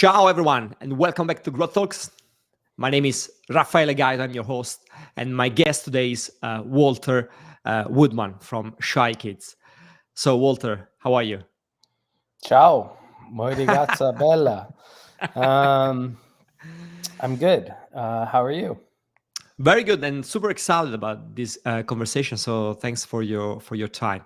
Ciao, everyone, and welcome back to Growth Talks. My name is Raffaele Gaeta, I'm your host, and my guest today is Walter Woodman from Shy Kids. So, Walter, how are you? Ciao, moi ragazza bella. Um, I'm good. How are you? Very good, and super excited about this conversation. So, thanks for your time.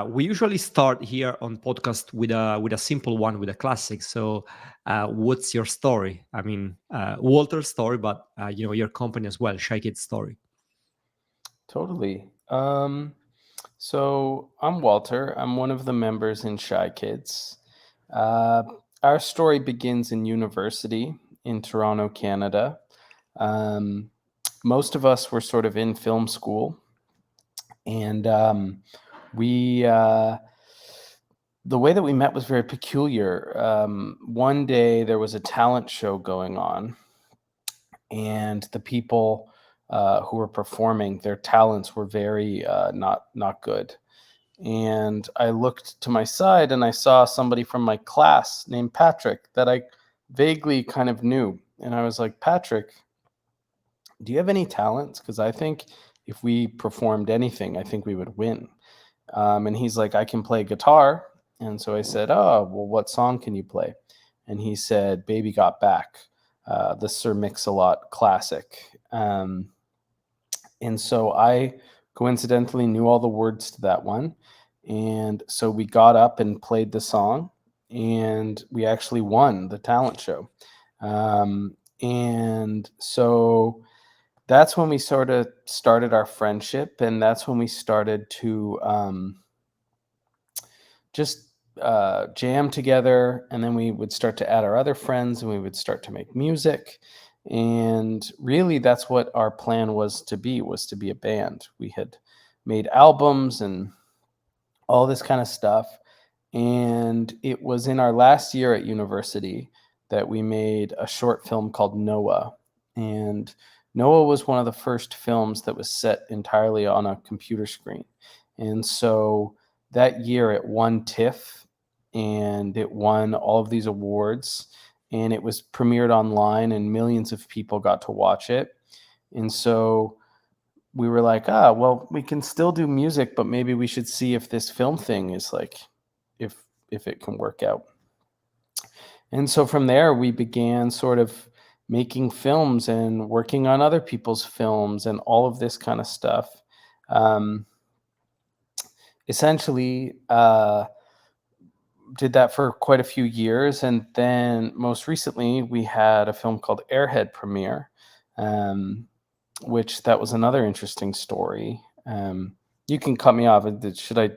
We usually start here on podcast with a simple one, with a classic. So, what's your story? I mean, Walter's story, but your company as well, Shy Kids story. Totally. So I'm Walter. I'm one of the members in Shy Kids. Uh, our story begins in university in Toronto, Canada. Um, most of us were sort of in film school, and we the way that we met was very peculiar. One day there was a talent show going on, and the people who were performing, their talents were very not good. And I looked to my side and I saw somebody from my class named Patrick that I vaguely kind of knew. And I was like, Patrick, do you have any talents? Because I think if we performed anything, I think we would win. And he's like, I can play guitar. And so I said, oh, well, what song can you play? And he said, Baby Got Back, the Sir Mix-a-Lot classic. And so I coincidentally knew all the words to that one. And so we got up and played the song, and we actually won the talent show. And so that's when we sort of started our friendship, and that's when we started to just jam together, and then we would start to add our other friends, and we would start to make music. And really, that's what our plan was to be a band. We had made albums and all this kind of stuff. And it was in our last year at university that we made a short film called Noah. And Noah was one of the first films that was set entirely on a computer screen. And so that year it won TIFF, and it won all of these awards, and it was premiered online and millions of people got to watch it. And so we were like, well, we can still do music, but maybe we should see if this film thing is like, if it can work out. And so from there, we began sort of making films and working on other people's films and all of this kind of stuff. Essentially, did that for quite a few years. And then most recently, we had a film called Airhead premiere, which that was another interesting story. You can cut me off. Should I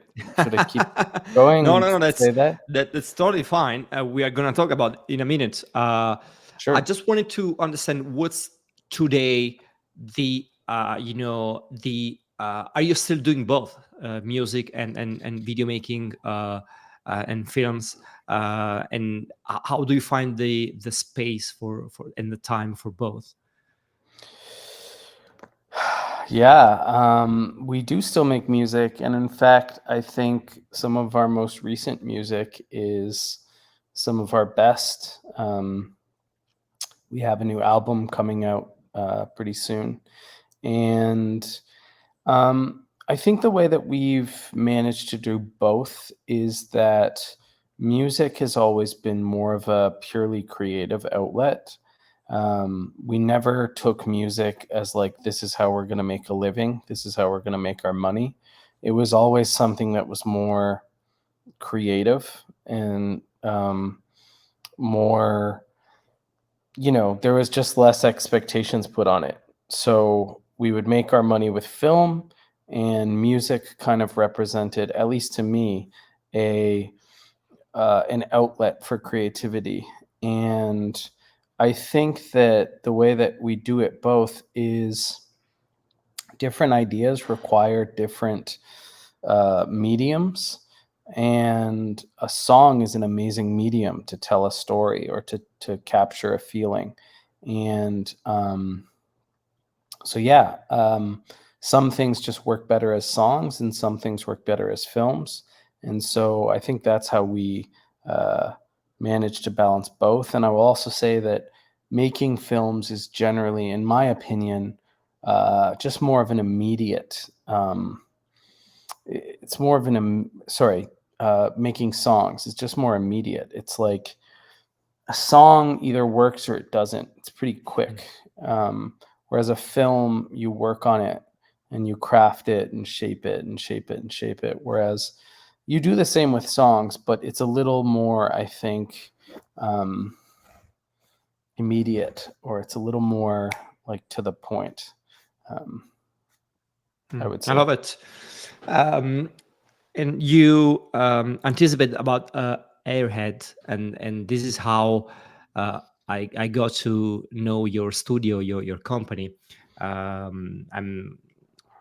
keep going No, and no, no. say that? That's totally fine. We are gonna talk about in a minute. I Sure. just wanted to understand what's today the the are you still doing both music and video making and films and how do you find the space for and the time for both? Yeah, we do still make music. And in fact, I think some of our most recent music is some of our best. We have a new album coming out pretty soon. And I think the way that we've managed to do both is that music has always been more of a purely creative outlet. We never took music as like, this is how we're going to make a living, this is how we're going to make our money. It was always something that was more creative and more, there was just less expectations put on it. So we would make our money with film, and music kind of represented, at least to me, an outlet for creativity. And I think that the way that we do it both is different ideas require different mediums. And a song is an amazing medium to tell a story or to capture a feeling. And so, yeah, some things just work better as songs and some things work better as films. And so I think that's how we manage to balance both. And I will also say that making films is generally, in my opinion, just more of an immediate. It's more of an sorry. Making songs is just more immediate. It's like a song either works or it doesn't. It's pretty quick. Whereas a film, you work on it and you craft it and shape it and shape it and shape it. Whereas you do the same with songs, but it's a little more, I think, um, immediate, or it's a little more like to the point. Um, I would I say. love it. Um, and you anticipate about Airhead, and this is how uh, I got to know your studio, your company. I'm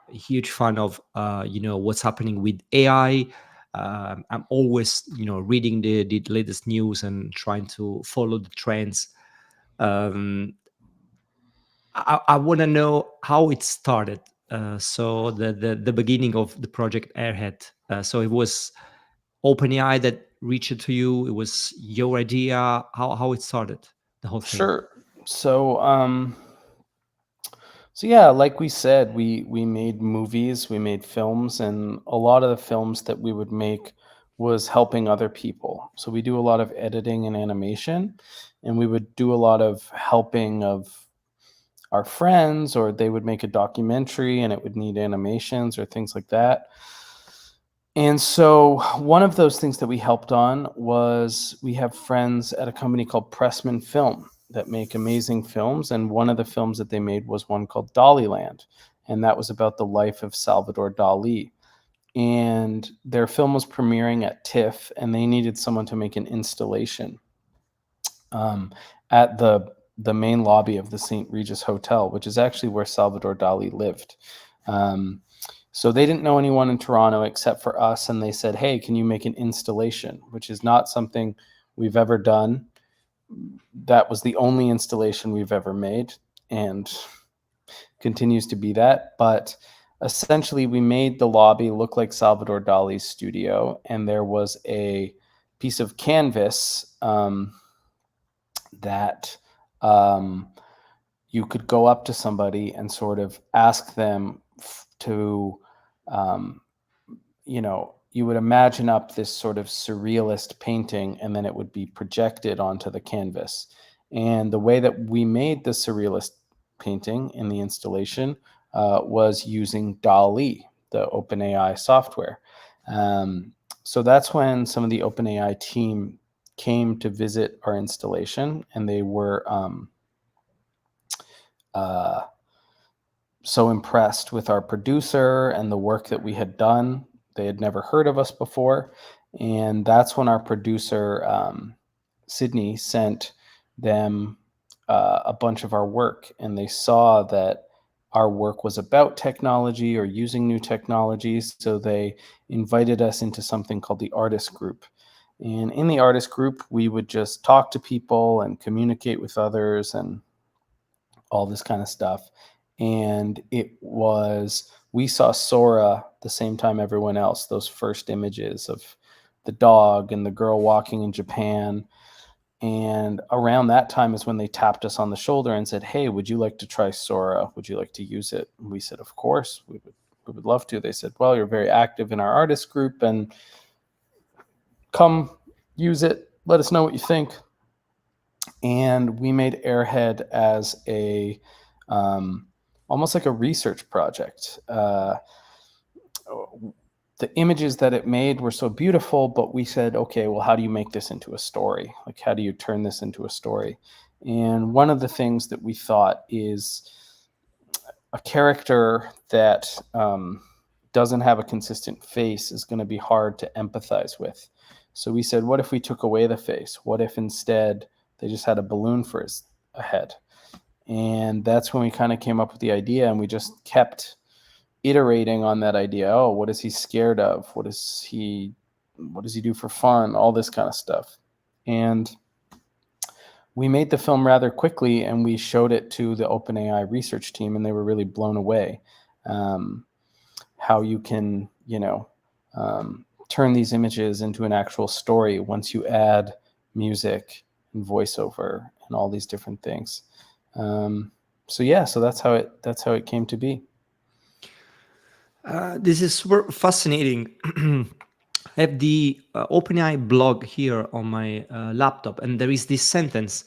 a huge fan of what's happening with AI. I'm always reading the latest news and trying to follow the trends. Um, I want to know how it started. So the beginning of the project Airhead. So it was OpenAI that reached to you. It was your idea. How it started, the whole thing. Sure. So, so yeah, like we said, we made movies, we made films, and a lot of the films that we would make was helping other people. So we do a lot of editing and animation, and we would do a lot of helping of our friends, or they would make a documentary and it would need animations or things like that. And so one of those things that we helped on was, we have friends at a company called Pressman Film that make amazing films. And one of the films that they made was one called Dollyland. And that was about the life of Salvador Dali. And their film was premiering at TIFF, and they needed someone to make an installation um, at the main lobby of the St. Regis Hotel, which is actually where Salvador Dali lived. Um, so they didn't know anyone in Toronto except for us, and they said, "Hey, can you make an installation?" Which is not something we've ever done. That was the only installation we've ever made, and continues to be that. But essentially, we made the lobby look like Salvador Dali's studio, and there was a piece of canvas that um, you could go up to somebody and sort of ask them to, um, you would imagine up this sort of surrealist painting, and then it would be projected onto the canvas. And the way that we made the surrealist painting in the installation was using DALL-E, the OpenAI software. Um, so that's when some of the OpenAI team came to visit our installation, and they were uh, so impressed with our producer and the work that we had done. They had never heard of us before. And that's when our producer, Sydney, sent them a bunch of our work. And they saw that our work was about technology or using new technologies. So they invited us into something called the artist group. And in the artist group, we would just talk to people and communicate with others and all this kind of stuff. And we saw Sora the same time everyone else, those first images of the dog and the girl walking in Japan. And around that time is when they tapped us on the shoulder and said, "Hey, would you like to try Sora? Would you like to use it?" And we said, "Of course, we would love to." They said, "Well, you're very active in our artist group, and come use it. Let us know what you think." And we made Airhead as a almost like a research project. The images that it made were so beautiful, but we said, okay, well, how do you make this into a story? Like, how do you turn this into a story? And one of the things that we thought is a character that doesn't have a consistent face is going to be hard to empathize with. So we said, what if we took away the face? What if instead they just had a balloon for a head? And that's when we kind of came up with the idea, and we just kept iterating on that idea. Oh, what is he scared of? What does he do for fun? All this kind of stuff. And we made the film rather quickly, and we showed it to the OpenAI research team, and they were really blown away. How you can, turn these images into an actual story once you add music and voiceover and all these different things. So yeah, so that's how it came to be. This is super fascinating. I have the OpenAI blog here on my laptop, and there is this sentence.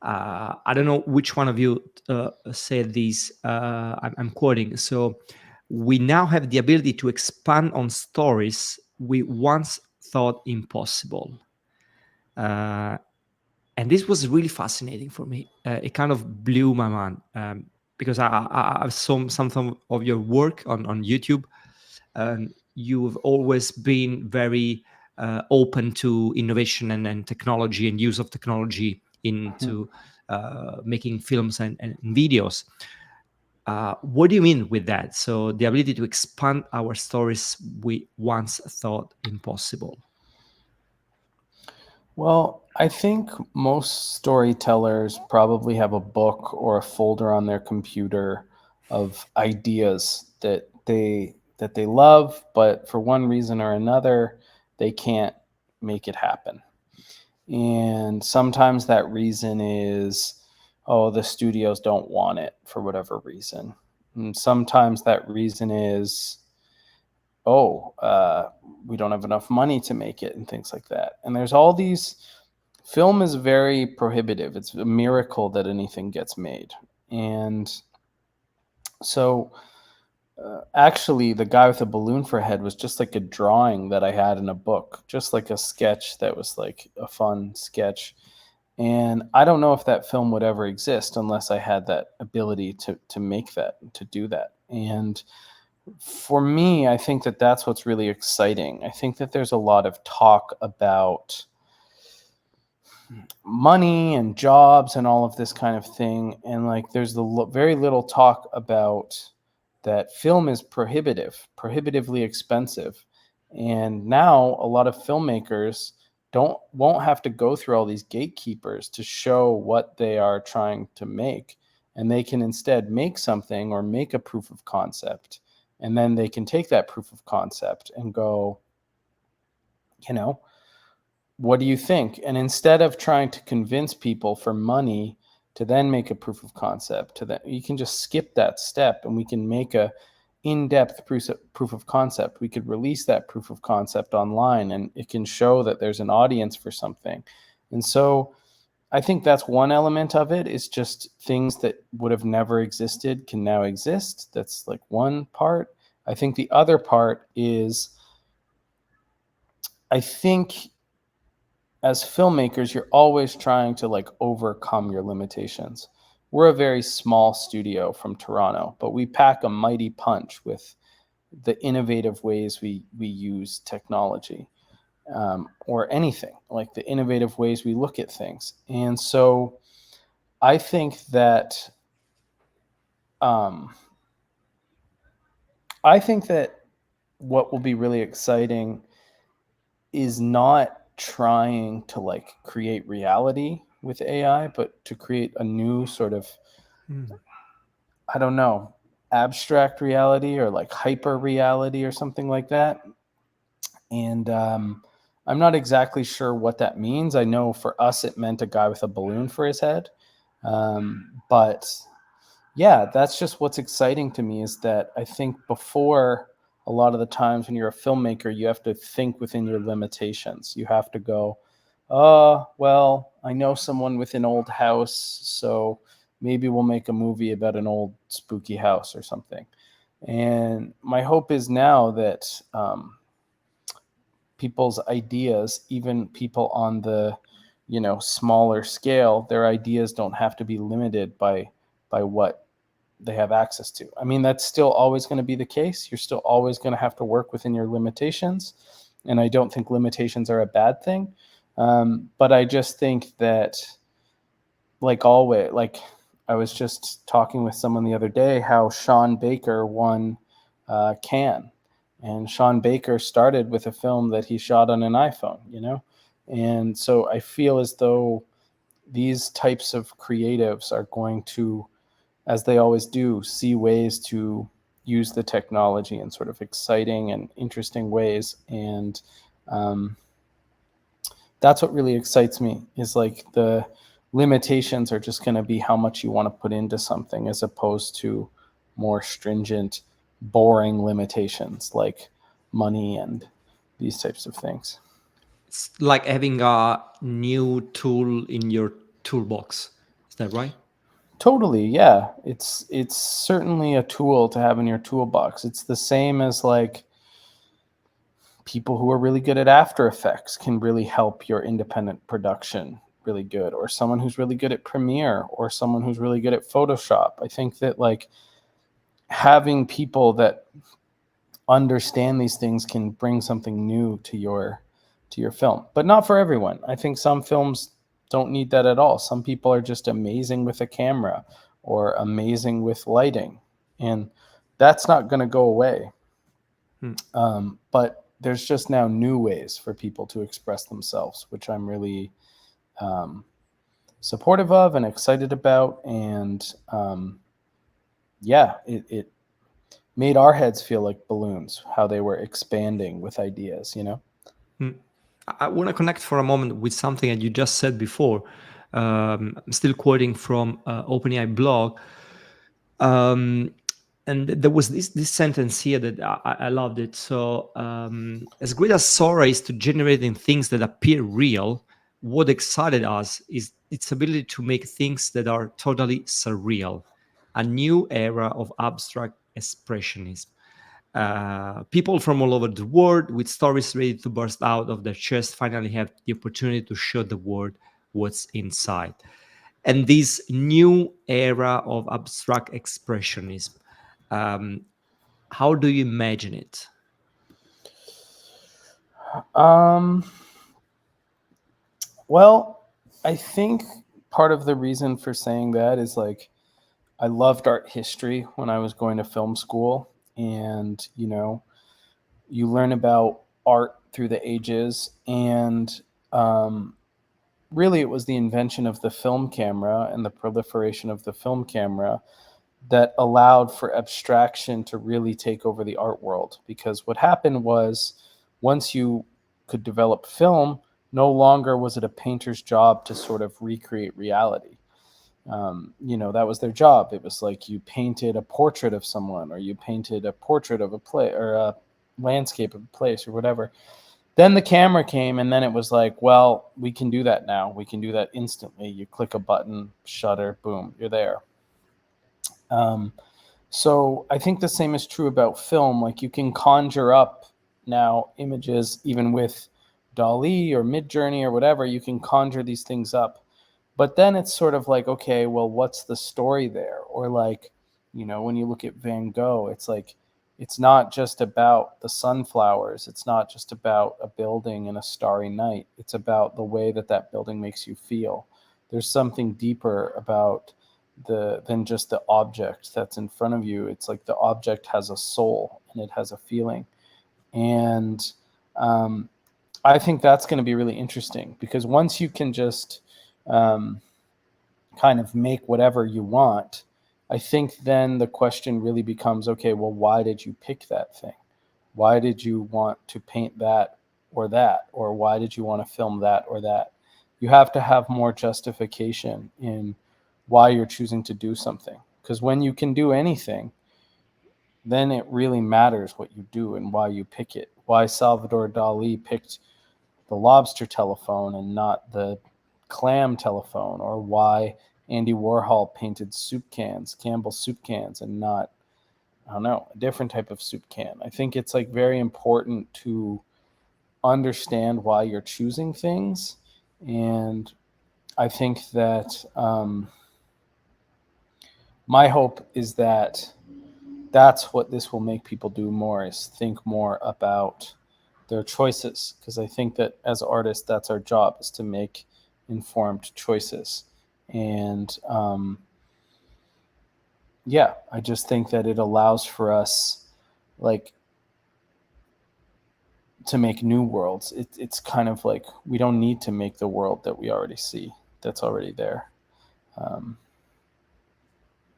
I don't know which one of you said this. I'm quoting. So, we now have the ability to expand on stories we once thought impossible. Uh, and this was really fascinating for me. It kind of blew my mind because I've seen some of your work on YouTube, and you've always been very open to innovation and technology and use of technology Mhm. into making films and videos. What do you mean with that? So the ability to expand our stories we once thought impossible. Well, I think most storytellers probably have a book or a folder on their computer of ideas that they love, but for one reason or another, they can't make it happen. And sometimes that reason is, oh, the studios don't want it for whatever reason. And sometimes that reason is, oh, we don't have enough money to make it and things like that. And there's all these, film is very prohibitive. It's a miracle that anything gets made. And so actually, the guy with a balloon for a head was just like a drawing that I had in a book, just like a sketch that was like a fun sketch. And I don't know if that film would ever exist unless I had that ability to make that, to do that. And for me, I think that that's what's really exciting. I think that there's a lot of talk about money and jobs and all of this kind of thing, and like there's very little talk about that film is prohibitively expensive. And now a lot of filmmakers don't won't have to go through all these gatekeepers to show what they are trying to make, and they can instead make something or make a proof of concept, and then they can take that proof of concept and go, you know, what do you think? And instead of trying to convince people for money to then make a proof of concept, to that you can just skip that step and we can make a in-depth proof of concept. We could release that proof of concept online and it can show that there's an audience for something. And so I think that's one element of it, is just things that would have never existed can now exist. That's like one part. I think the other part is, I think as filmmakers, you're always trying to like overcome your limitations. We're a very small studio from Toronto, but we pack a mighty punch with the innovative ways we use technology, or anything, like the innovative ways we look at things. And so I think that um, I think that what will be really exciting is not trying to like create reality with AI, but to create a new sort of, Mm. I don't know, abstract reality or like hyper reality or something like that. And I'm not exactly sure what that means. I know for us, it meant a guy with a balloon for his head. But yeah, that's just what's exciting to me, is that I think before, a lot of the times when you're a filmmaker, you have to think within your limitations. You have to go, well, I know someone with an old house, so maybe we'll make a movie about an old spooky house or something. And my hope is now that people's ideas, even people on the, smaller scale, their ideas don't have to be limited by what they have access to. I mean, that's still always going to be the case. You're still always going to have to work within your limitations. And I don't think limitations are a bad thing. But I just think that, like always, like I was just talking with someone the other day, how Sean Baker won Cannes. And Sean Baker started with a film that he shot on an iPhone. And so I feel as though these types of creatives are going to, as they always do, see ways to use the technology in sort of exciting and interesting ways. And That's what really excites me, is like the limitations are just going to be how much you want to put into something, as opposed to more stringent, boring limitations like money and these types of things. It's like having a new tool in your toolbox. Is that right? Totally, yeah. It's certainly a tool to have in your toolbox. It's the same as like people who are really good at After Effects can really help your independent production really good, or someone who's really good at Premiere, or someone who's really good at Photoshop. I think that like having people that understand these things can bring something new to your film. But not for everyone. I think some films don't need that at all. Some people are just amazing with a camera or amazing with lighting, and that's not going to go away. Hmm. But there's just now new ways for people to express themselves, which I'm really um, supportive of and excited about. And yeah, it made our heads feel like balloons, how they were expanding with ideas, you know? Hmm. I want to connect for a moment with something that you just said before. I'm still quoting from OpenAI blog. Um, and there was this sentence here that I loved it. So, as great as Sora is to generating things that appear real, what excited us is its ability to make things that are totally surreal, a new era of abstract expressionism. People from all over the world with stories ready to burst out of their chest finally have the opportunity to show the world what's inside. And this new era of abstract expressionism, um, how do you imagine it? Um, well, I think part of the reason for saying that is like I loved art history when I was going to film school. And, you know, you learn about art through the ages. And um, really, it was the invention of the film camera and the proliferation of the film camera that allowed for abstraction to really take over the art world. Because what happened was, once you could develop film, no longer was it a painter's job to sort of recreate reality. You know, that was their job. It was like you painted a portrait of someone, or you painted a portrait of a place, or a landscape of a place, or whatever. Then the camera came, and then it was like, well, we can do that now. We can do that instantly. You click a button, shutter, boom, you're there. Um, so I think the same is true about film. Like you can conjure up now images, even with Dali or Midjourney or whatever. You can conjure these things up, but then it's sort of like, okay, well, what's the story there? Or like, you know, when you look at Van Gogh, it's like it's not just about the sunflowers. It's not just about a building and a starry night. It's about the way that that building makes you feel. There's something deeper about the than just the object that's in front of you. It's like the object has a soul and it has a feeling. And um, I think that's going to be really interesting, because once you can just um, kind of make whatever you want, I think then the question really becomes, okay, well, why did you pick that thing? Why did you want to paint that or that? Or why did you want to film that or that? You have to have more justification in why you're choosing to do something. Because when you can do anything, then it really matters what you do and why you pick it. Why Salvador Dali picked the lobster telephone and not the clam telephone, or why Andy Warhol painted soup cans, Campbell soup cans, and not, I don't know, a different type of soup can. I think it's like very important to understand why you're choosing things. And I think that my hope is that that's what this will make people do more, is think more about their choices. Because I think that as artists, that's our job, is to make informed choices. And yeah, I just think that it allows for us, like, to make new worlds. It's kind of like we don't need to make the world that we already see, that's already there. um,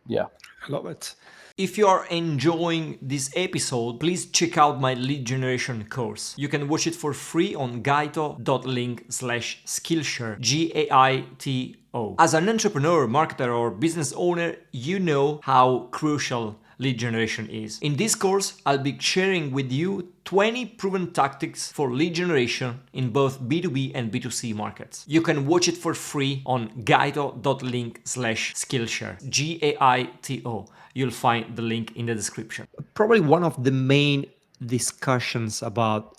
Yeah. I love it. If you are enjoying this episode, please check out my lead generation course. You can watch it for free on gaito.link/skillshare, Gaito. As an entrepreneur, marketer, or business owner, you know how crucial lead generation is. In this course, I'll be sharing with you 20 proven tactics for lead generation in both B2B and B2C markets. You can watch it for free on gaito.link/skillshare, Gaito. You'll find the link in the description. Probably one of the main discussions about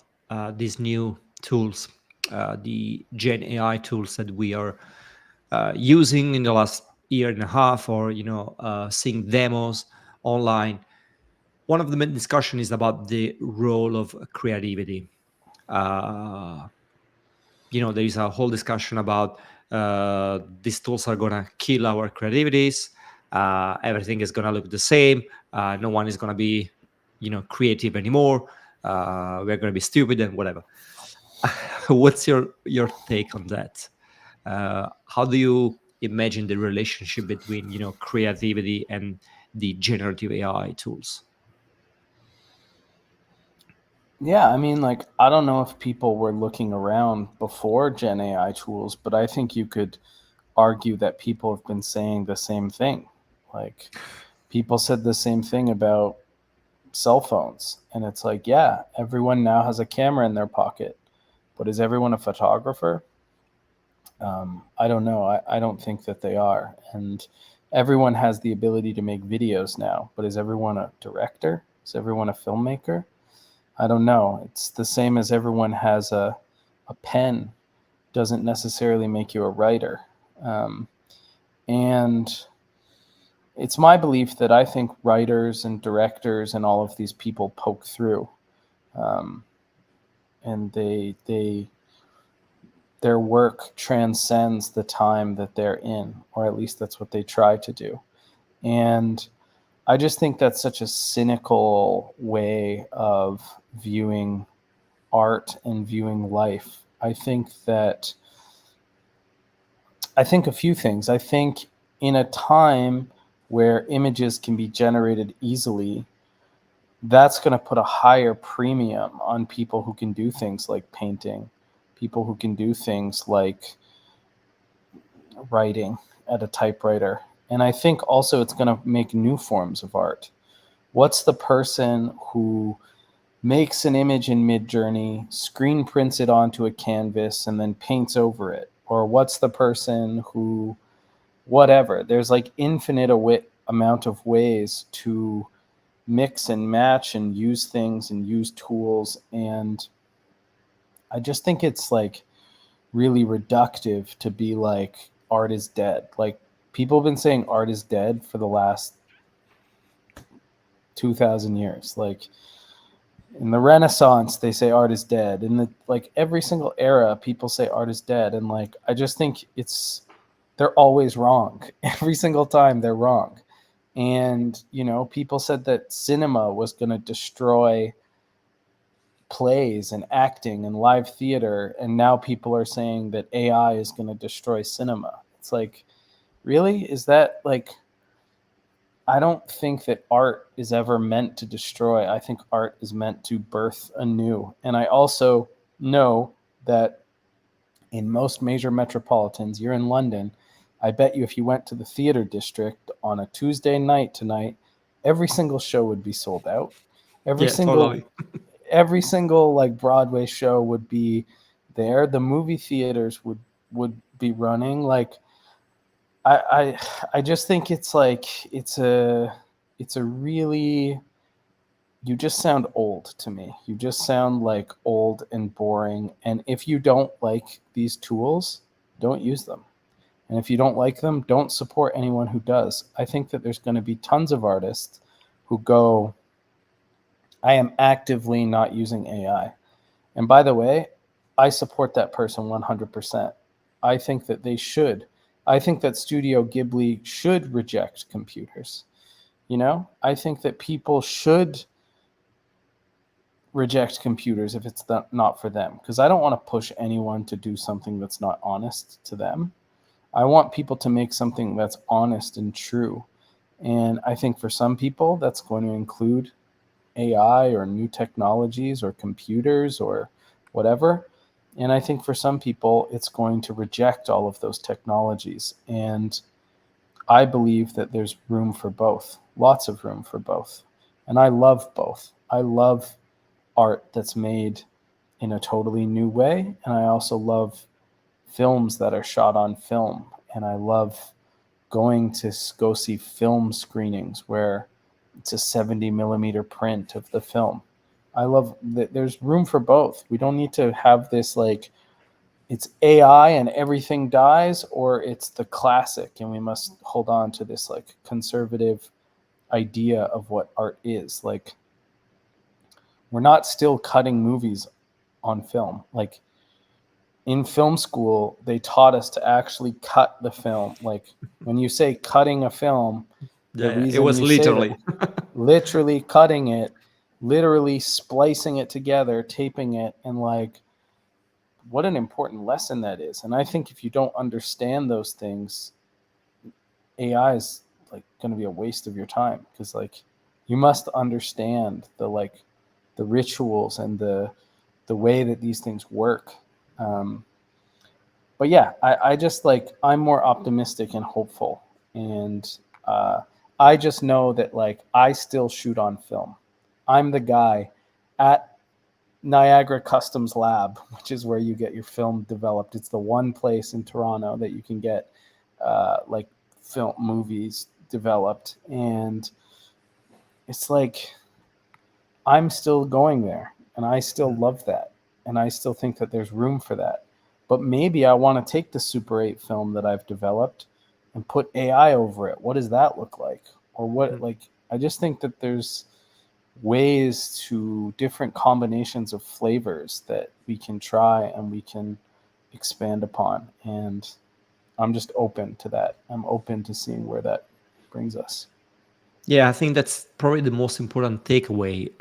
these new tools, the Gen AI tools that we are using in the last year and a half, or seeing demos online. One of the main discussion is about the role of creativity. Uh, there is a whole discussion about these tools are gonna kill our creativities. Everything is gonna look the same. No one is gonna be, creative anymore. We're gonna be stupid and whatever. What's your take on that? How do you imagine the relationship between creativity and the generative AI tools? Yeah, I mean, like, I don't know if people were looking around before Gen AI tools, but I think you could argue that people have been saying the same thing. Like, people said the same thing about cell phones. And it's like, yeah, everyone now has a camera in their pocket, but is everyone a photographer? I don't know. I don't think that they are. And everyone has the ability to make videos now, but is everyone a director? Is everyone a filmmaker? I don't know. It's the same as everyone has a pen, doesn't necessarily make you a writer. Um, and it's my belief that I think writers and directors and all of these people poke through, um, and their work transcends the time that they're in, or at least that's what they try to do. And I just think that's such a cynical way of viewing art and viewing life. I think a few things. I think in a time where images can be generated easily, that's going to put a higher premium on people who can do things like painting, people who can do things like writing at a typewriter. And I think also it's going to make new forms of art. What's the person who makes an image in Midjourney, screen prints it onto a canvas, and then paints over it? Or what's the person who, whatever? There's like infinite amount of ways to mix and match and use things and use tools. And I just think it's like really reductive to be like art is dead. Like, people have been saying art is dead for the last 2000 years. Like, in the Renaissance, they say art is dead. In the like every single era, people say art is dead. And like, I just think they're always wrong. Every single time they're wrong. And people said that cinema was going to destroy plays and acting and live theater, and now people are saying that AI is going to destroy cinema. It's like, really? Is that like, I don't think that art is ever meant to destroy. I think art is meant to birth anew. And I also know that in most major metropolitans, you're in London, I bet you if you went to the theater district on a Tuesday night tonight, every single show would be sold out. Every Yeah, single totally. every single like Broadway show would be there. The movie theaters would be running. Like, I just think it's like it's a really, you just sound old to me. You just sound like old and boring. And if you don't like these tools, don't use them. And if you don't like them, don't support anyone who does. I think that there's going to be tons of artists who go, I am actively not using AI. And by the way, I support that person 100%. I think that they should. I think that Studio Ghibli should reject computers. I think that people should reject computers if it's not for them, because I don't want to push anyone to do something that's not honest to them. I want people to make something that's honest and true. And I think for some people, that's going to include AI or new technologies or computers or whatever. And I think for some people, it's going to reject all of those technologies. And I believe that there's room for both, lots of room for both. And I love both. I love art that's made in a totally new way. And I also love films that are shot on film. And I love going to go see film screenings where it's a 70 millimeter print of the film. I love that there's room for both. We don't need to have this like it's AI and everything dies, or it's the classic and we must hold on to this like conservative idea of what art is. Like, we're not still cutting movies on film. Like, in film school, they taught us to actually cut the film. Like, when you say cutting a film, the Yeah, it reason was you say that, literally. literally cutting it, literally splicing it together, taping it, and like, what an important lesson that is. And I think if you don't understand those things, AI is like going to be a waste of your time, because like you must understand the rituals and the way that these things work. Um, but yeah, I just like I'm more optimistic and hopeful, and uh, I just know that like I still shoot on film. I'm the guy at Niagara Customs Lab, which is where you get your film developed. It's the one place in Toronto that you can get like film movies developed, and it's like I'm still going there, and I still love that, and I still think that there's room for that. But maybe I want to take the Super 8 film that I've developed and put AI over it. What does that look like? Or what, like, I just think that there's ways to different combinations of flavors that we can try and we can expand upon. And I'm just open to that. I'm open to seeing where that brings us. Yeah, I think that's probably the most important takeaway.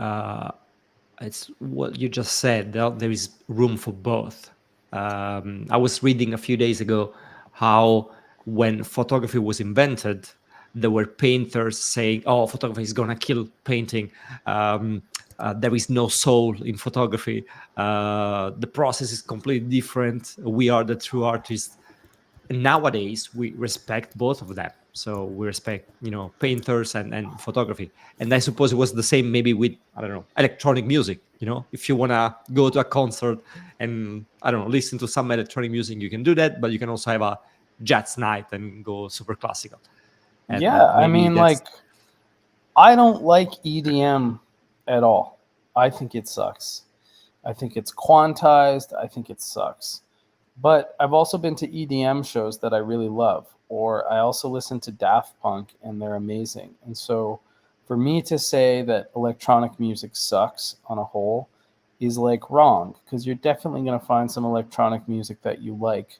It's what you just said. There is room for both. I was reading a few days ago how when photography was invented, there were painters saying, "Oh, photography is gonna kill painting. There is no soul in photography. The process is completely different. We are the true artists." And nowadays we respect both of them, so we respect painters and photography. And I suppose it was the same maybe with, I don't know, electronic music. If you want to go to a concert and, I don't know, listen to some electronic music, you can do that, but you can also have a jazz night and go super classical. And Yeah, I maybe mean, that's. like, I don't like EDM at all. I think it sucks. I think it's quantized. I think it sucks. But I've also been to EDM shows that I really love, or I also listen to Daft Punk and they're amazing. And so for me to say that electronic music sucks on a whole is like wrong, because you're definitely going to find some electronic music that you like.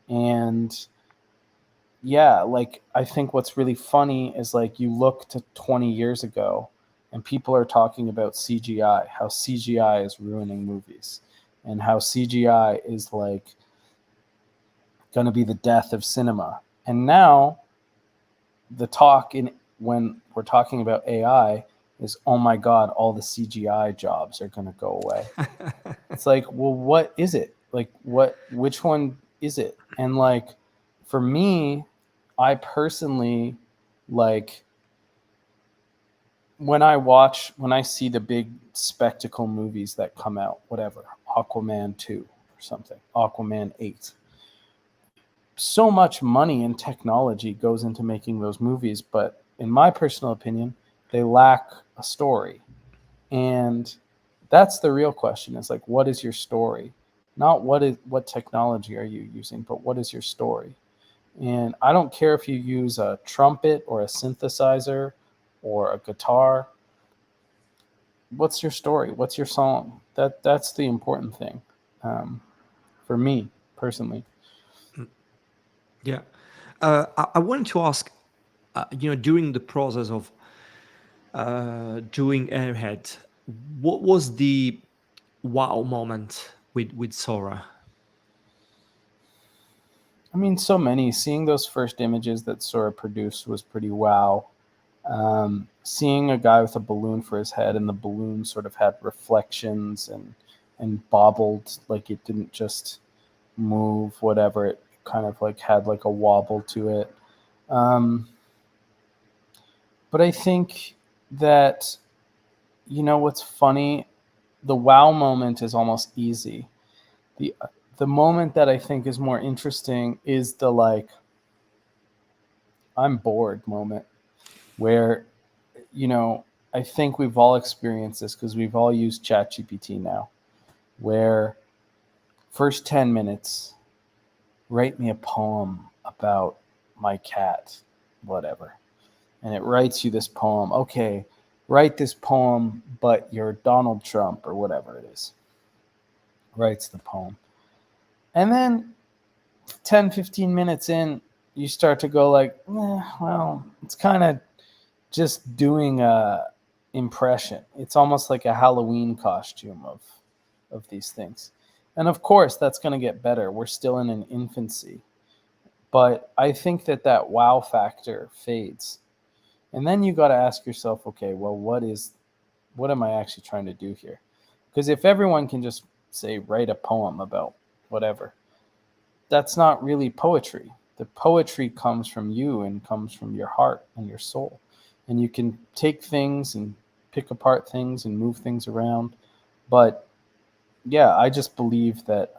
And yeah, like I think what's really funny is like you look to 20 years ago and people are talking about CGI, how CGI is ruining movies and how CGI is like going to be the death of cinema. And now the talk in when we're talking about AI is, oh my god, all the CGI jobs are going to go away. It's like, well, what is it? Like, which one is it? And like, for me, I personally like when I see the big spectacle movies that come out, whatever, Aquaman 2 or something, Aquaman 8. So much money and technology goes into making those movies, but in my personal opinion, they lack a story. And that's the real question, is like, what is your story? Not what technology are you using, but what is your story? And I don't care if you use a trumpet or a synthesizer or a guitar. What's your story? What's your song? That's the important thing, um, for me personally. Yeah. I wanted to ask, during the process of doing Airhead, what was the wow moment with Sora? I mean, so many. Seeing those first images that Sora produced was pretty wow. Seeing a guy with a balloon for his head, and the balloon sort of had reflections and bobbled, like it didn't just move, whatever. It kind of like had like a wobble to it. Um, but I think that, what's funny, the wow moment is almost easy. The the moment that I think is more interesting is the like I'm bored moment, where you know I think we've all experienced this because we've all used ChatGPT now, where first 10 minutes, write me a poem about my cat, whatever. And it writes you this poem. Okay, write this poem, but you're Donald Trump or whatever it is. Writes the poem. And then 10, 15 minutes in, you start to go like, well, it's kind of just doing a impression. It's almost like a Halloween costume of these things. And of course, that's going to get better. We're still in an infancy. But I think that wow factor fades. And then you got to ask yourself, okay, well, what am I actually trying to do here? Because if everyone can just say write a poem about whatever, that's not really poetry. The poetry comes from you and comes from your heart and your soul. And you can take things and pick apart things and move things around. But yeah, I just believe that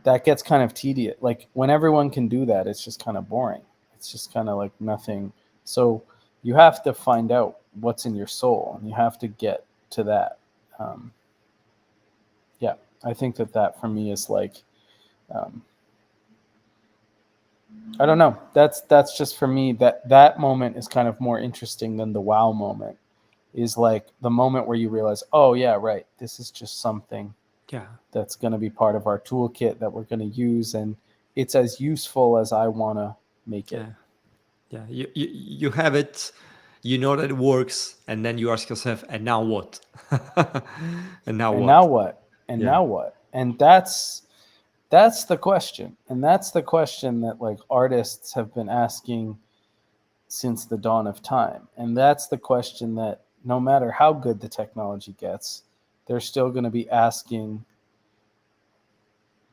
that gets kind of tedious. Like when everyone can do that, it's just kind of boring. It's just kind of like nothing. So you have to find out what's in your soul, and you have to get to that. Um, yeah, I think that for me is like, um, I don't know. That's just for me. That moment is kind of more interesting than the wow moment. Is like the moment where you realize, oh yeah, right. This is just something Yeah. that's going to be part of our toolkit that we're going to use, and it's as useful as I want to make it. Yeah. Yeah. You have it, you know that it works, and then you ask yourself, and now what? And now And now what? what? And Yeah. now what? And that's the question. And that's the question that like artists have been asking since the dawn of time. And that's the question that no matter how good the technology gets, they're still going to be asking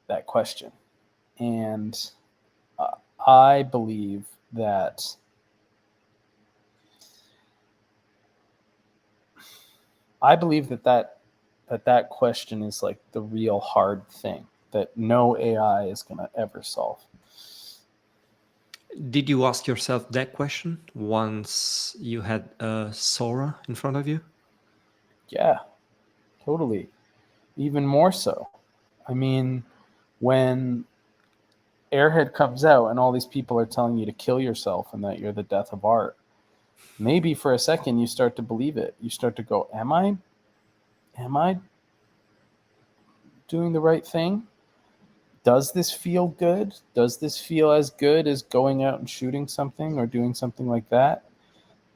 that question. And uh, I believe that I believe that question is like the real hard thing that no AI is going to ever solve. Did you ask yourself that question once you had Sora in front of you? Yeah, totally. Even more so. I mean, when Airhead comes out and all these people are telling you to kill yourself and that you're the death of art, maybe for a second you start to believe it. You start to go, am I doing the right thing? Does this feel good? Does this feel as good as going out and shooting something or doing something like that?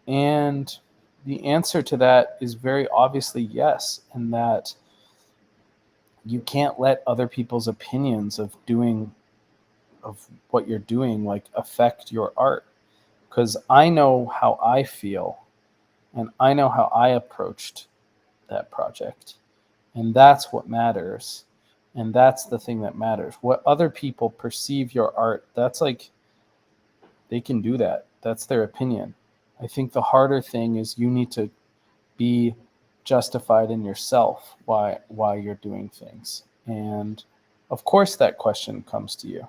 And the answer to that is very obviously yes, and that you can't let other people's opinions of what you're doing like affect your art, because I know how I feel and I know how I approached that project, and that's what matters. And that's the thing that matters. What other people perceive your art, that's like they can do that. That's their opinion. I think the harder thing is you need to be justified in yourself why you're doing things. And of course that question comes to you.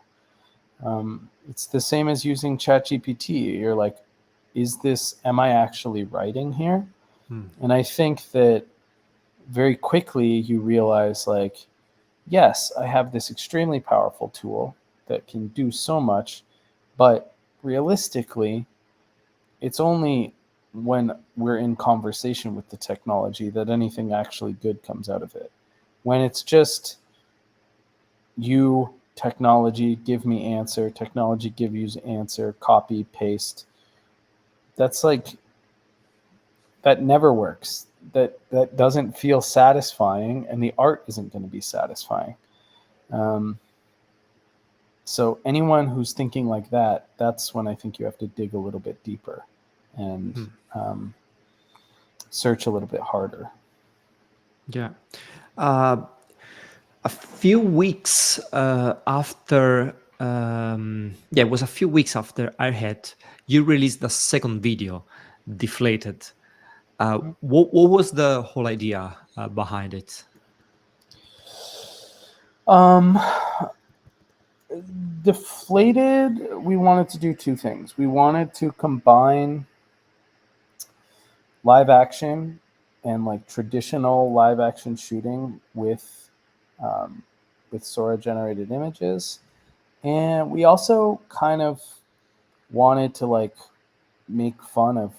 It's the same as using ChatGPT. You're like, am I actually writing here? Hmm. And I think that very quickly you realize, like, yes, I have this extremely powerful tool that can do so much, but realistically, it's only when we're in conversation with the technology that anything actually good comes out of it. When it's just you, technology, give me answer, technology give you answer, copy, paste, that's like, that never works. That doesn't feel satisfying, and the art isn't going to be satisfying. Um, So anyone who's thinking like that, that's when I think you have to dig a little bit deeper and Hmm. um, search a little bit harder. Yeah. Uh, a few weeks after, yeah, it was a few weeks after Airhead, you released the second video, Deflated. What was the whole idea behind it? Um, Deflated, we wanted to do two things. We wanted to combine live action and like traditional live action shooting um, with Sora generated images, and we also kind of wanted to like make fun of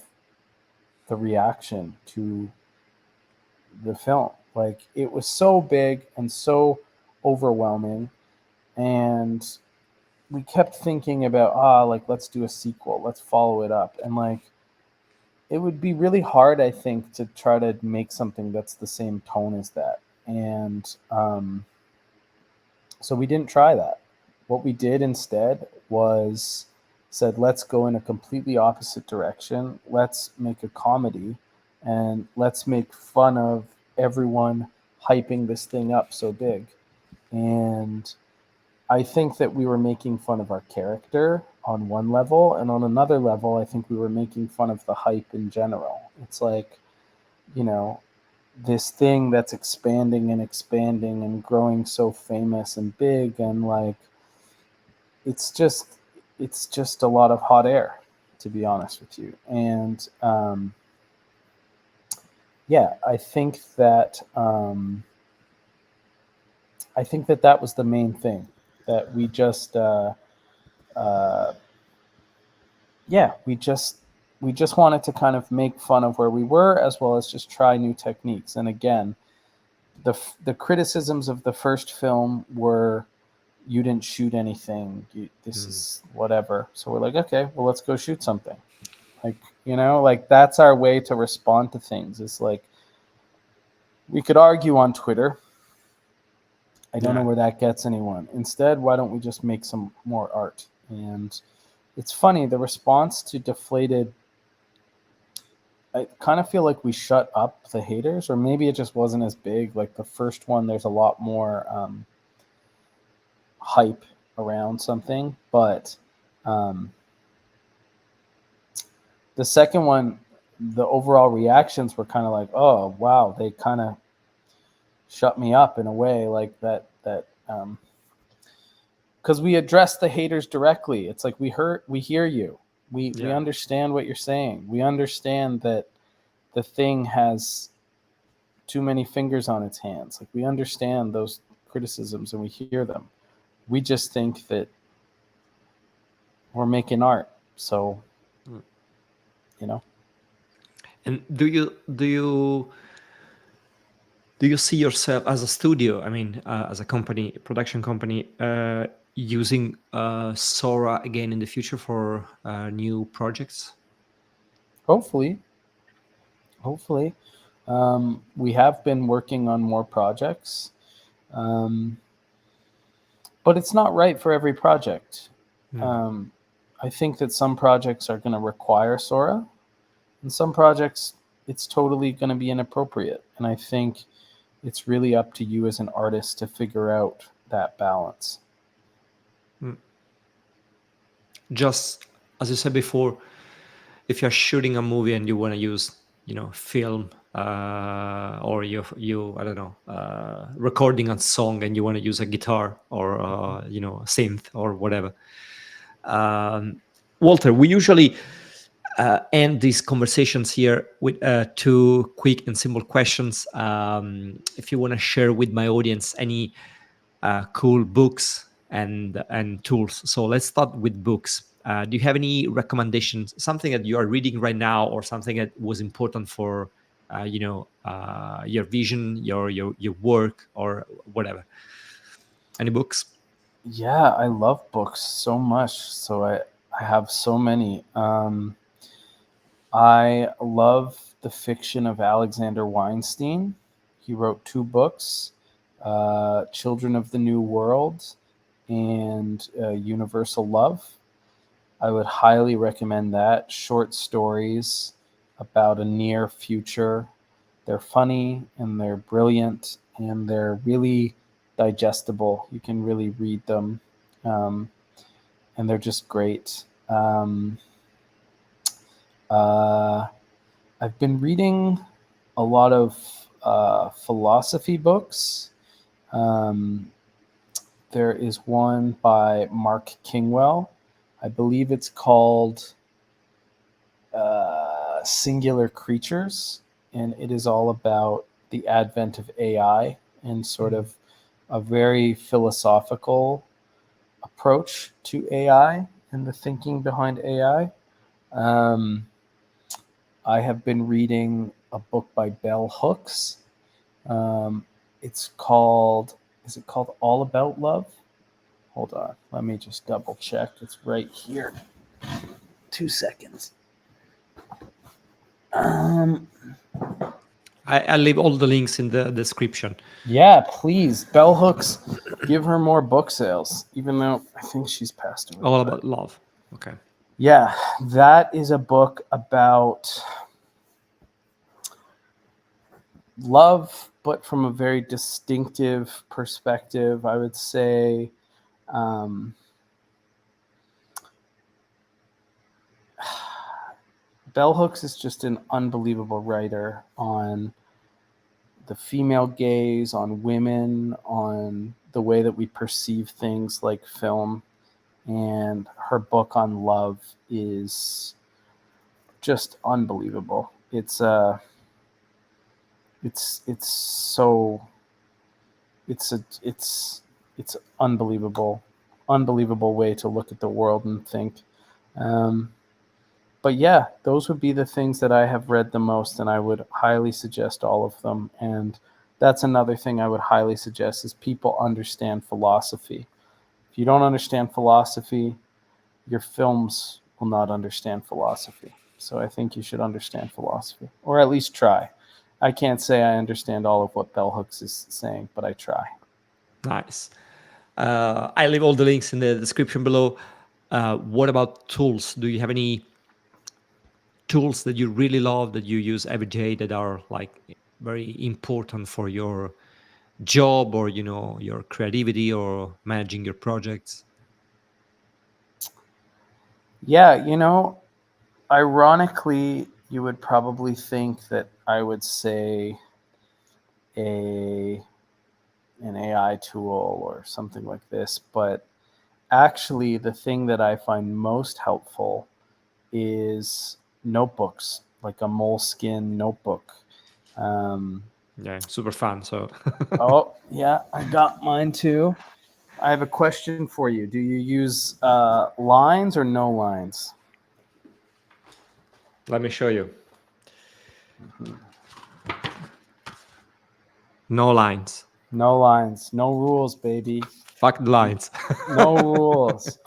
the reaction to the film. Like it was so big and so overwhelming, and we kept thinking about like let's do a sequel, let's follow it up, and like it would be really hard, I think, to try to make something that's the same tone as that. And so we didn't try that. What we did instead was said, let's go in a completely opposite direction. Let's make a comedy and let's make fun of everyone hyping this thing up so big. And I think that we were making fun of our character on one level, and on another level, I think we were making fun of the hype in general. It's like, you know, this thing that's expanding and growing so famous and big, and like it's just it's just a lot of hot air, to be honest with you. And yeah, I think that that was the main thing, that we just uh, yeah, we just wanted to kind of make fun of where we were, as well as just try new techniques. And again, the criticisms of the first film were, you didn't shoot anything. This Hmm. is whatever. So we're like, okay, well, let's go shoot something. Like, like that's our way to respond to things. It's like we could argue on Twitter. I don't know Yeah. where that gets anyone. Instead, why don't we just make some more art? And it's funny, the response to Deflated, I kind of feel like we shut up the haters, or maybe it just wasn't as big. Like the first one, there's a lot more hype around something, but um, the second one, the overall reactions were kind of like, oh wow, they kind of shut me up in a way, like that because we address the haters directly. It's like we hear you, we Yeah. understand what you're saying, we understand that the thing has too many fingers on its hands. Like we understand those criticisms and we hear them. We just think that we're making art. So, Mm. you know. And do you see yourself as a studio? I mean, as a company, production company, using Sora again in the future for new projects? Hopefully, hopefully. We have been working on more projects, um, but it's not right for every project. Mm. Um, I think that some projects are going to require Sora, and some projects it's totally going to be inappropriate. And I think it's really up to you as an artist to figure out that balance. Mm. Just as you said before, if you're shooting a movie and you want to use, film, or you I don't know, recording a song and you want to use a guitar or a synth or whatever. Um, Walter, we usually end these conversations here with two quick and simple questions. If you want to share with my audience any cool books and tools. So let's start with books. Do you have any recommendations? Something that you are reading right now, or something that was important for your vision, your work, or whatever? Any books? Yeah, I love books so much. So I have so many. I love the fiction of Alexander Weinstein. He wrote two books, Children of the New World and Universal Love. I would highly recommend that. Short stories about a near future. They're funny and they're brilliant and they're really digestible. You can really read them, um, and they're just great. Uh, I've been reading a lot of philosophy books. Um, there is one by Mark Kingwell. I believe it's called Singular Creatures, and it is all about the advent of AI and sort of a very philosophical approach to AI and the thinking behind AI. Um, I have been reading a book by Bell Hooks. Um, it's called, is it called All About Love? Hold on, let me just double check. It's right here. 2 seconds. Um, I leave all the links in the description. yeah, please, Bell Hooks, give her more book sales, even though I think she's passed away. All but- about love. Okay. Yeah, that is a book about love, but from a very distinctive perspective. I would say Bell Hooks is just an unbelievable writer on the female gaze, on women, on the way that we perceive things like film. And her book on love is just unbelievable. It's so it's unbelievable way to look at the world and think. But yeah, those would be the things that I have read the most, and I would highly suggest all of them. And that's another thing I would highly suggest is people understand philosophy. If you don't understand philosophy, your films will not understand philosophy. So I think you should understand philosophy, or at least try. I can't say I understand all of what Bell Hooks is saying, but I try. Nice. I leave all the links in the description below. What about tools? Do you have any tools that you really love that you use every day that are like very important for your job or your creativity or managing your projects? Yeah, ironically, you would probably think that I would say a an AI tool or something like this, but actually the thing that I find most helpful is notebooks, like a Moleskine notebook. Yeah, I'm super fan. So Oh, yeah, I got mine too. I have a question for you. Do you use lines or no lines? let me show you. No lines. No lines, no rules, baby. Fuck the lines. No rules.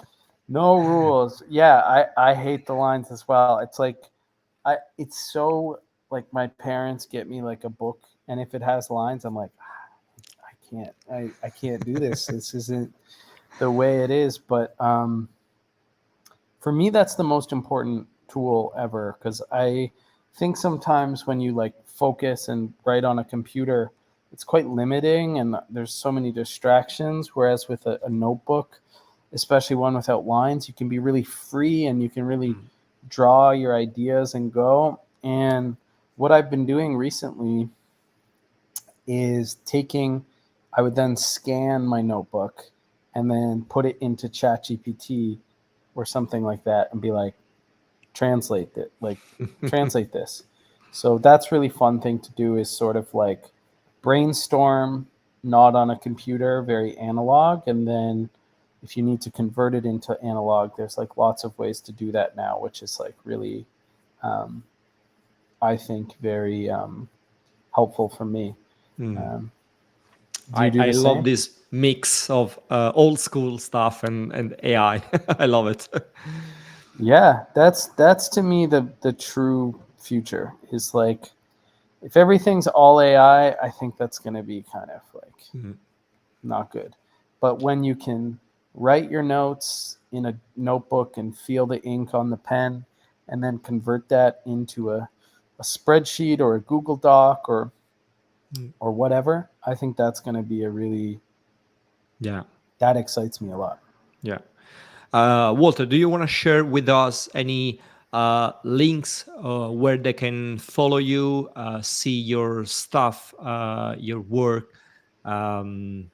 No rules. Yeah, I hate the lines as well. It's like it's so like my parents get me like a book, and if it has lines, I'm like, I can't do this. This isn't the way it is. But for me, that's the most important tool ever, because I think sometimes when you like focus and write on a computer, it's quite limiting and there's so many distractions. Whereas with a notebook, especially one without lines, you can be really free and you can really draw your ideas and go. And what I've been doing recently is I would then scan my notebook and then put it into ChatGPT or something like that and be like, translate it, like translate this. So that's really fun thing to do, is sort of like brainstorm, not on a computer, very analog. And then if you need to convert it into analog, there's like lots of ways to do that now, which is like really, I think, very helpful for me. Do you do I the love same? this mix of old school stuff and AI. I love it. Yeah, that's to me the true future, is like if everything's all AI, I think that's going to be kind of like not good. But when you can write your notes in a notebook and feel the ink on the pen, and then convert that into a spreadsheet or a Google Doc Mm. or whatever. I think that's going to be a really, Yeah, that excites me a lot. yeah. Walter, do you want to share with us any links where they can follow you, see your stuff, your work? Um,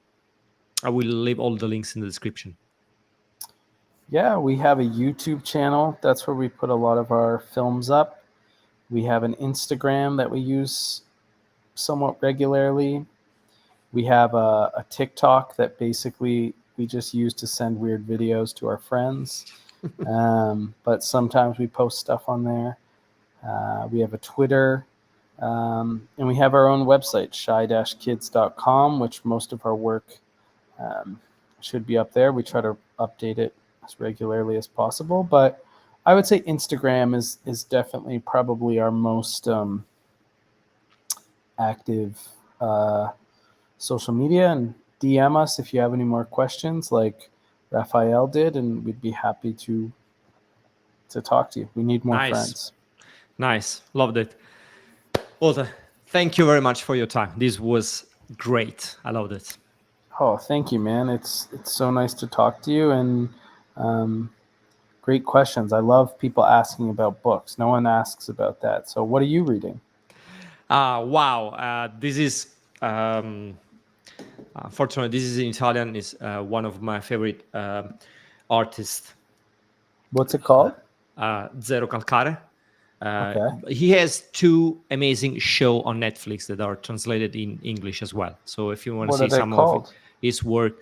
I will leave all the links in the description. Yeah, we have a YouTube channel. That's where we put a lot of our films up. We have an Instagram that we use somewhat regularly. We have a TikTok that basically we just use to send weird videos to our friends. But sometimes we post stuff on there. We have a Twitter. And we have our own website, shy-kids.com, which most of our work um, should be up there. We try to update it as regularly as possible. But I would say Instagram is definitely probably our most active social media, and DM us if you have any more questions, like Raphael did, and we'd be happy to talk to you. We need more Nice, friends. nice, loved it. Walter, thank you very much for your time. This was great. I loved it. Oh, thank you, man. It's so nice to talk to you, and um, great questions. I love people asking about books. No one asks about that. So, what are you reading? Wow, this is fortunately this is in Italian. Is one of my favorite artists, What's it called? Zero Calcare. Okay. He has two amazing show on Netflix that are translated in English as well. So if you want to What see are they some of called? his work,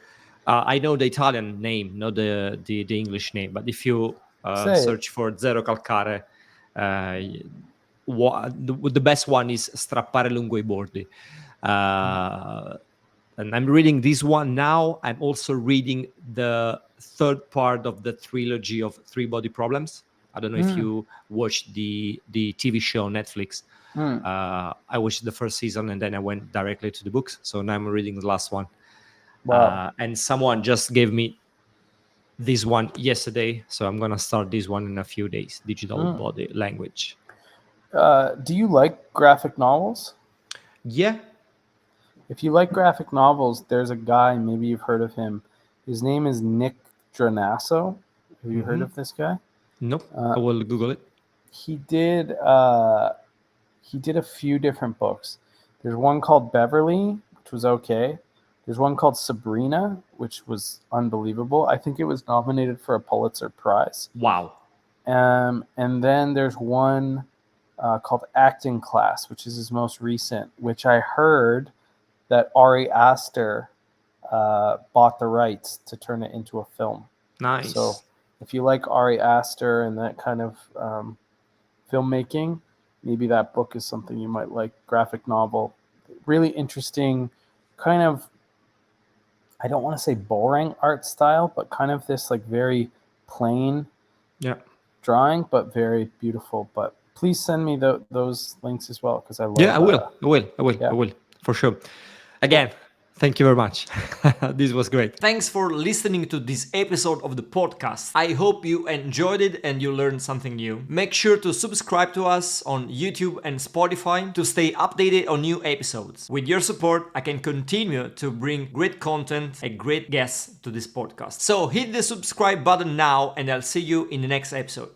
I know the Italian name, not the English name. But if you Say it. search for Zero Calcare, the best one is Strappare lungo I bordi. Uh, and I'm reading this one now. I'm also reading the third part of the trilogy of Three Body Problems. I don't know if Mm, you watched the TV show on Netflix. mm. I watched the first season and then I went directly to the books. So now I'm reading the last one. Wow. And someone just gave me this one yesterday, so I'm gonna start this one in a few days. Digital Mm. Body Language. Do you like graphic novels? Yeah. If you like graphic novels, there's a guy, maybe you've heard of him. His name is Nick Dranasso. Have you heard Mm-hmm. of this guy? Nope. Uh, I will Google it. he did he did a few different books. There's one called Beverly, which was okay. There's one called Sabrina, which was unbelievable. I think it was nominated for a Pulitzer Prize. Wow. And then there's one called Acting Class, which is his most recent, which I heard that Ari Aster bought the rights to turn it into a film. So Nice. if you like Ari Aster and that kind of filmmaking, maybe that book is something you might like. Graphic novel, really interesting, kind of, I don't want to say boring art style, but kind of this like very plain Yeah. drawing, but very beautiful. But please send me those links as well, because I Yeah, I love, will. I will. I will. I yeah, will. For sure. cool. Again, thank you very much. This was great. Thanks for listening to this episode of the podcast. I hope you enjoyed it and you learned something new. Make sure to subscribe to us on YouTube and Spotify to stay updated on new episodes. With your support, I can continue to bring great content and great guests to this podcast. So hit the subscribe button now, and I'll see you in the next episode.